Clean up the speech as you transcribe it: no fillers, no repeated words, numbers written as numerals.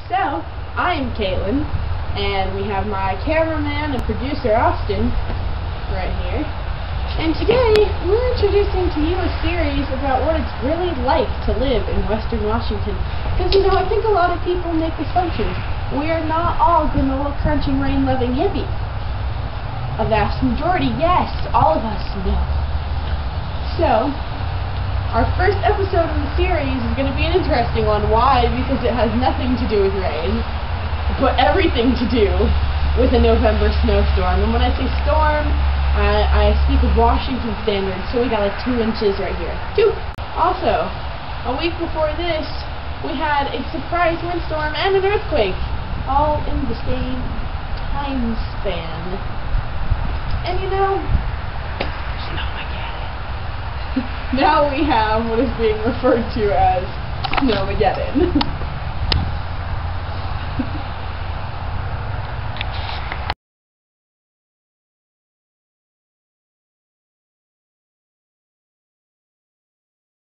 So, I am Caitlin, and we have my cameraman and producer Austin right here. And today, we're introducing to you a series about what it's really like to live in Western Washington. Because, you know, I think a lot of people make assumptions. We are not all granola crunching, rain-loving hippies. A vast majority, yes, all of us, no. So, our first episode of the series is going to be an interesting one. Why? Because it has nothing to do with rain, but everything to do with a November snowstorm. And when I say storm, I speak of Washington standards, so we got like 2 inches right here. 2! Also, a week before this, we had a surprise windstorm and an earthquake, all in the same time span. And you know, now we have what is being referred to as Snowmageddon.